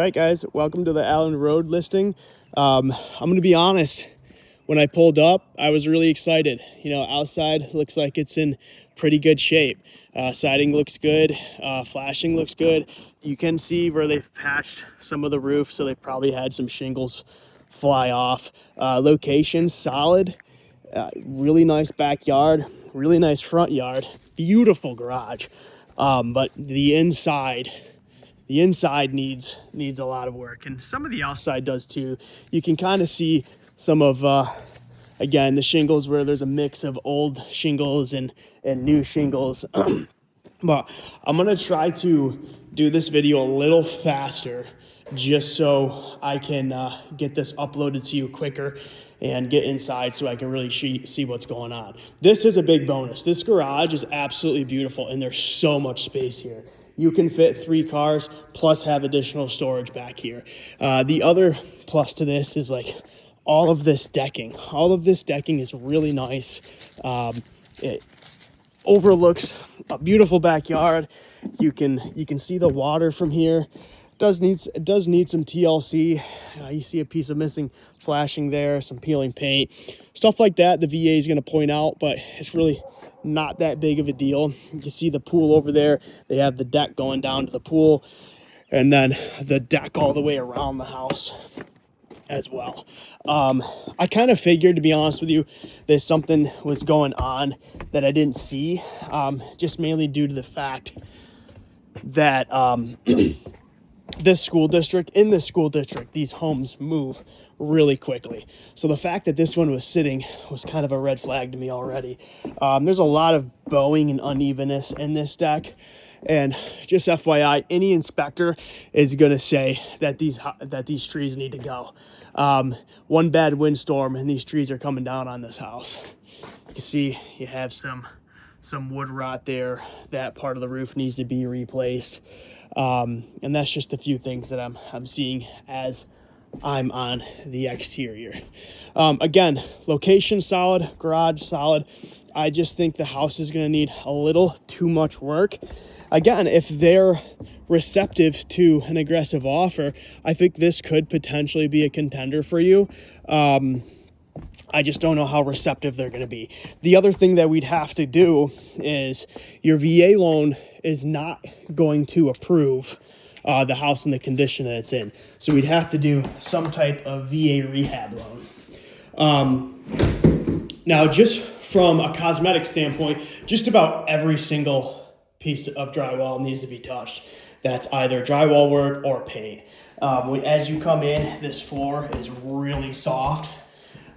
All right, guys, welcome to the Allen Road listing. I'm going to be honest. When I pulled up, I was really excited. You know, outside looks like it's in pretty good shape. Siding looks good. Flashing looks good. You can see where they've patched some of the roof, so they've probably had some shingles fly off. Location solid. Really nice backyard. Really nice front yard. Beautiful garage. But the inside needs a lot of work, and some of the outside does too. You can kind of see some of again, the shingles where there's a mix of old shingles and new shingles. But I'm gonna try to do this video a little faster just so I can get this uploaded to you quicker and get inside so I can really see what's going on. This is a big bonus. This garage is absolutely beautiful, and there's so much space here. You can fit 3 cars plus have additional storage back here. The other plus to this is like all of this decking. All of this decking is really nice. It overlooks a beautiful backyard. You can see the water from here. It does need some TLC. You see a piece of missing flashing there, some peeling paint, stuff like that. The VA is going to point out, but it's really not that big of a deal. You can see the pool over there. They have the deck going down to the pool, and then the deck all the way around the house as well. I kind of figured, to be honest with you, that something was going on that I didn't see, just mainly due to the fact that in this school district, these homes move really quickly. So the fact that this one was sitting was kind of a red flag to me already. There's a lot of bowing and unevenness in this deck. And just FYI, any inspector is going to say that these trees need to go. One bad windstorm and these trees are coming down on this house. You can see you have some wood rot there. That part of the roof needs to be replaced. And that's just a few things that I'm seeing as I'm on the exterior. Again, location solid, garage solid. I just think the house is going to need a little too much work. Again, if they're receptive to an aggressive offer, I think this could potentially be a contender for you. I just don't know how receptive they're going to be. The other thing that we'd have to do is your VA loan is not going to approve the house in the condition that it's in. So we'd have to do some type of VA rehab loan. Now, just from a cosmetic standpoint, just about every single piece of drywall needs to be touched. That's either drywall work or paint. As you come in, this floor is really soft.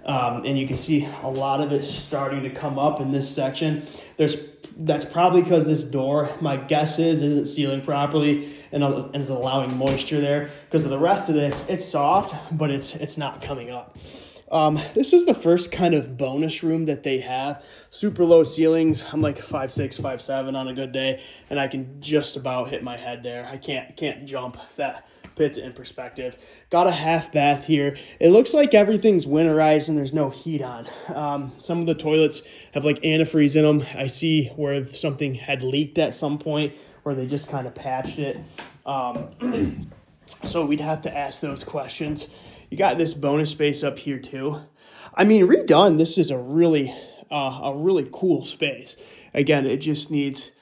And you can see a lot of it starting to come up in this section. That's probably because this door, my guess isn't sealing properly and is allowing moisture there. Because of the rest of this, it's soft, but it's not coming up. This is the first kind of bonus room that they have. Super low ceilings. I'm like 5'6", 5'7" on a good day, and I can just about hit my head there. I can't jump. That puts it in perspective. Got a half bath here. It looks like everything's winterized and there's no heat on. Some of the toilets have like antifreeze in them. I see where something had leaked at some point where they just kind of patched it. So we'd have to ask those questions. You got this bonus space up here too. I mean, redone, this is a really cool space. Again, it just needs,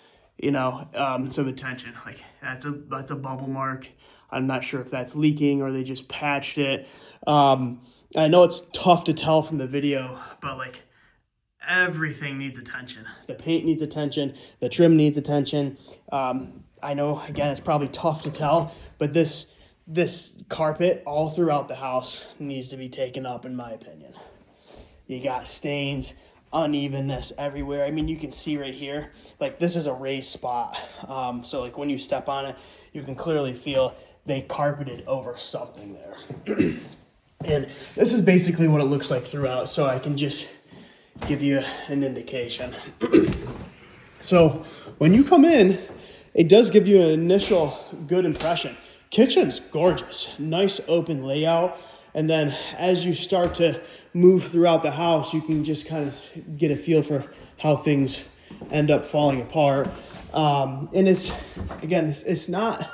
some attention. Like that's a bubble mark. I'm not sure if that's leaking or they just patched it. I know it's tough to tell from the video, but like everything needs attention. The paint needs attention. The trim needs attention. I know, again, it's probably tough to tell, but this carpet all throughout the house needs to be taken up, in my opinion. You got stains, unevenness everywhere. I mean, you can see right here, like this is a raised spot. So like when you step on it, you can clearly feel they carpeted over something there. And this is basically what it looks like throughout, so I can just give you an indication. So when you come in, it does give you an initial good impression. Kitchen's gorgeous, nice open layout. And then as you start to move throughout the house, you can just kind of get a feel for how things end up falling apart. And it's not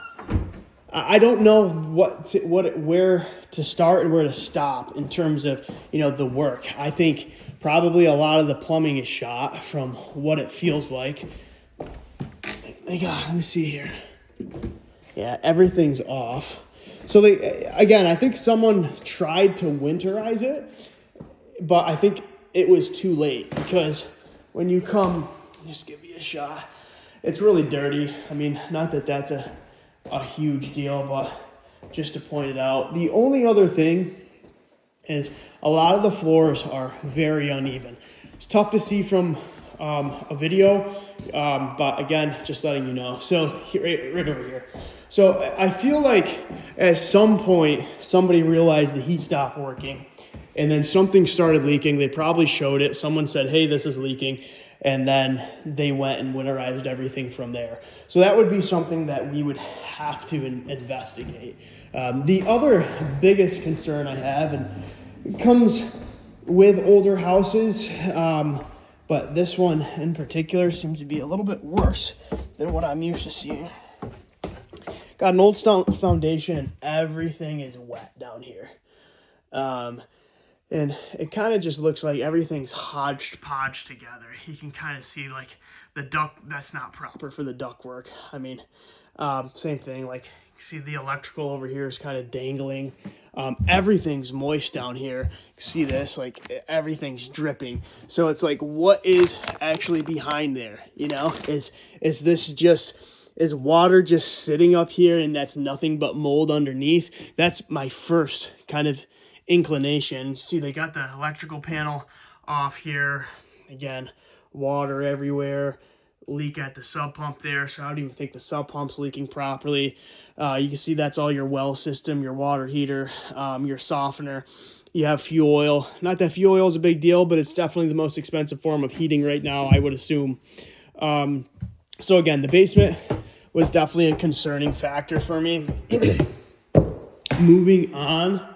I don't know where to start and where to stop in terms of, the work. I think probably a lot of the plumbing is shot from what it feels like. Let me see here. Yeah, everything's off. So I think someone tried to winterize it, but I think it was too late, because when you come, just give me a shot. It's really dirty. I mean, not that that's a huge deal, but just to point it out. The only other thing is a lot of the floors are very uneven. It's tough to see from a video, but again, just letting you know. So right over here. So I feel like at some point somebody realized the heat stopped working, and then something started leaking. They probably showed it. Someone said, hey, this is leaking. And then they went and winterized everything from there. So that would be something that we would have to investigate. The other biggest concern I have, and it comes with older houses, but this one in particular seems to be a little bit worse than what I'm used to seeing. Got an old stone foundation and everything is wet down here. And it kind of just looks like everything's hodgepodge together. You can kind of see like the duct, that's not proper for the duct work. I mean, same thing, like see the electrical over here is kind of dangling. Everything's moist down here. See this, like everything's dripping. So it's like, what is actually behind there? Is water just sitting up here and that's nothing but mold underneath? That's my first kind of inclination. See, they got the electrical panel off here. Again, water everywhere. Leak at the sub pump there, so I don't even think the sub pump's leaking properly. You can see that's all your well system, your water heater, your softener. You have fuel oil. Not that fuel oil is a big deal, but it's definitely the most expensive form of heating right now, I would assume. So again, the basement was definitely a concerning factor for me. Moving on,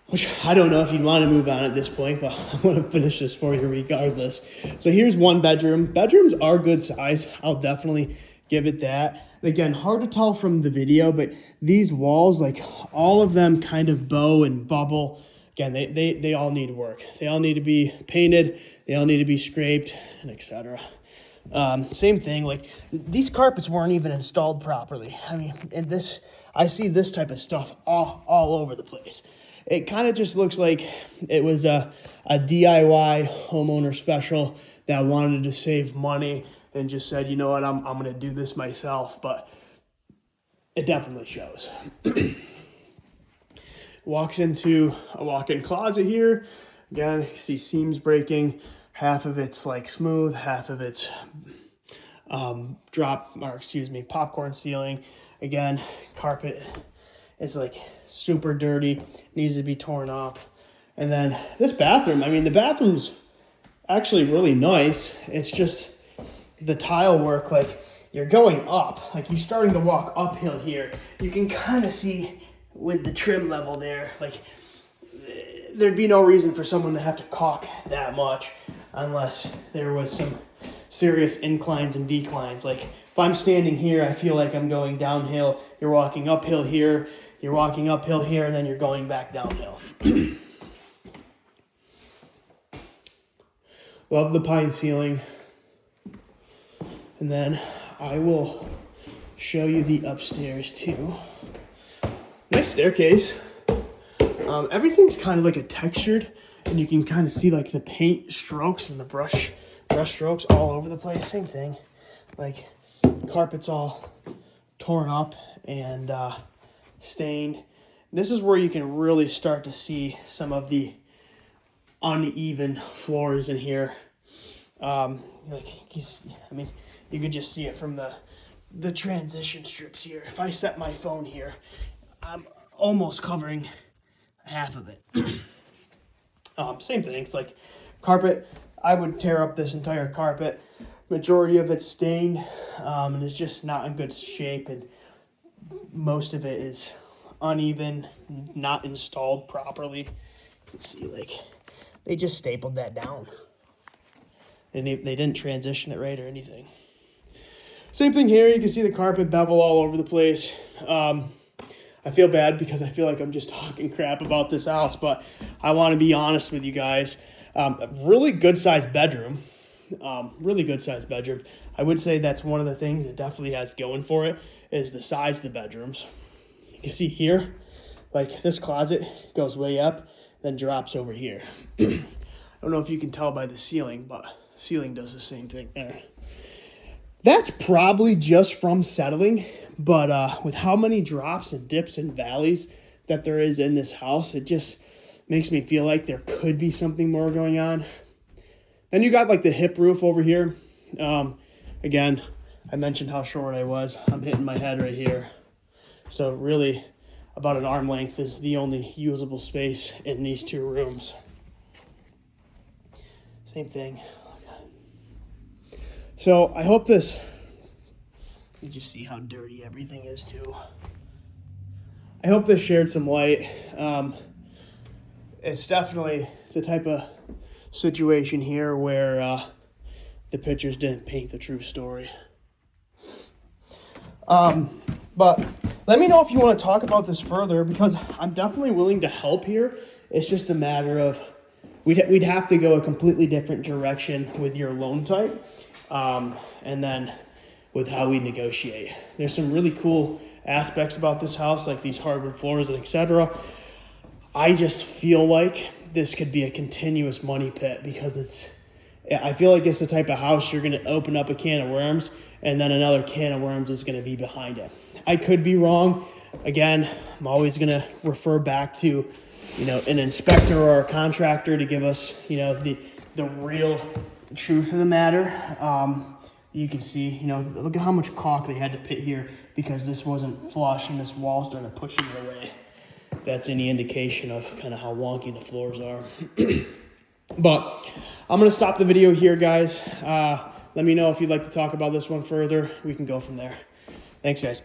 which I don't know if you'd want to move on at this point, but I want to finish this for you regardless. So here's one bedroom. Bedrooms are good size. I'll definitely give it that. Again, hard to tell from the video, but these walls, like all of them kind of bow and bubble. Again, they all need work. They all need to be painted. They all need to be scraped, and etc. Same thing, like these carpets weren't even installed properly. I mean, I see this type of stuff all over the place. It kind of just looks like it was a DIY homeowner special that wanted to save money and just said, you know what, I'm going to do this myself, but it definitely shows. Walks into a walk-in closet here. Again, you see seams breaking. Half of it's like smooth, half of it's popcorn ceiling. Again, carpet is like super dirty, needs to be torn up. And then this bathroom, I mean, the bathroom's actually really nice. It's just the tile work, like you're going up, like you're starting to walk uphill here. You can kind of see with the trim level there, like there'd be no reason for someone to have to caulk that much unless there was some serious inclines and declines. Like if I'm standing here, I feel like I'm going downhill. You're walking uphill here, you're walking uphill here, and then you're going back downhill. Love the pine ceiling. And then I will show you the upstairs too. Nice staircase. Everything's kind of like a textured, and you can kind of see like the paint strokes and the brush strokes all over the place. Same thing, like carpet's all torn up and stained. This is where you can really start to see some of the uneven floors in here. You could just see it from the transition strips here. If I set my phone here, I'm almost covering half of it. Same thing. It's like carpet. I would tear up this entire carpet. Majority of it's stained, and it's just not in good shape, and most of it is uneven, not installed properly. You can see, like, they just stapled that down. They didn't transition it right or anything. Same thing here. You can see the carpet bevel all over the place. I feel bad because I feel like I'm just talking crap about this house, but I want to be honest with you guys. A really good sized bedroom. Really good sized bedroom. I would say that's one of the things it definitely has going for it is the size of the bedrooms. You can see here, like this closet goes way up, then drops over here. I don't know if you can tell by the ceiling, but ceiling does the same thing there. That's probably just from settling, but with how many drops and dips and valleys that there is in this house, it just makes me feel like there could be something more going on. Then you got like the hip roof over here. Again, I mentioned how short I was. I'm hitting my head right here. So really about an arm length is the only usable space in these two rooms. Same thing. So I hope this, you just see how dirty everything is too. I hope this shared some light. It's definitely the type of situation here where the pictures didn't paint the true story. But let me know if you want to talk about this further, because I'm definitely willing to help here. It's just a matter of, we'd have to go a completely different direction with your loan type. And then with how we negotiate. There's some really cool aspects about this house, like these hardwood floors and etc. I just feel like this could be a continuous money pit because I feel like it's the type of house you're going to open up a can of worms and then another can of worms is going to be behind it. I could be wrong. Again, I'm always going to refer back to, an inspector or a contractor to give us, the real truth of the matter. You can see, look at how much caulk they had to put here because this wasn't flush and this wall started pushing it away. If that's any indication of kind of how wonky the floors are. But I'm going to stop the video here, guys. Let me know if you'd like to talk about this one further. We can go from there. Thanks, guys.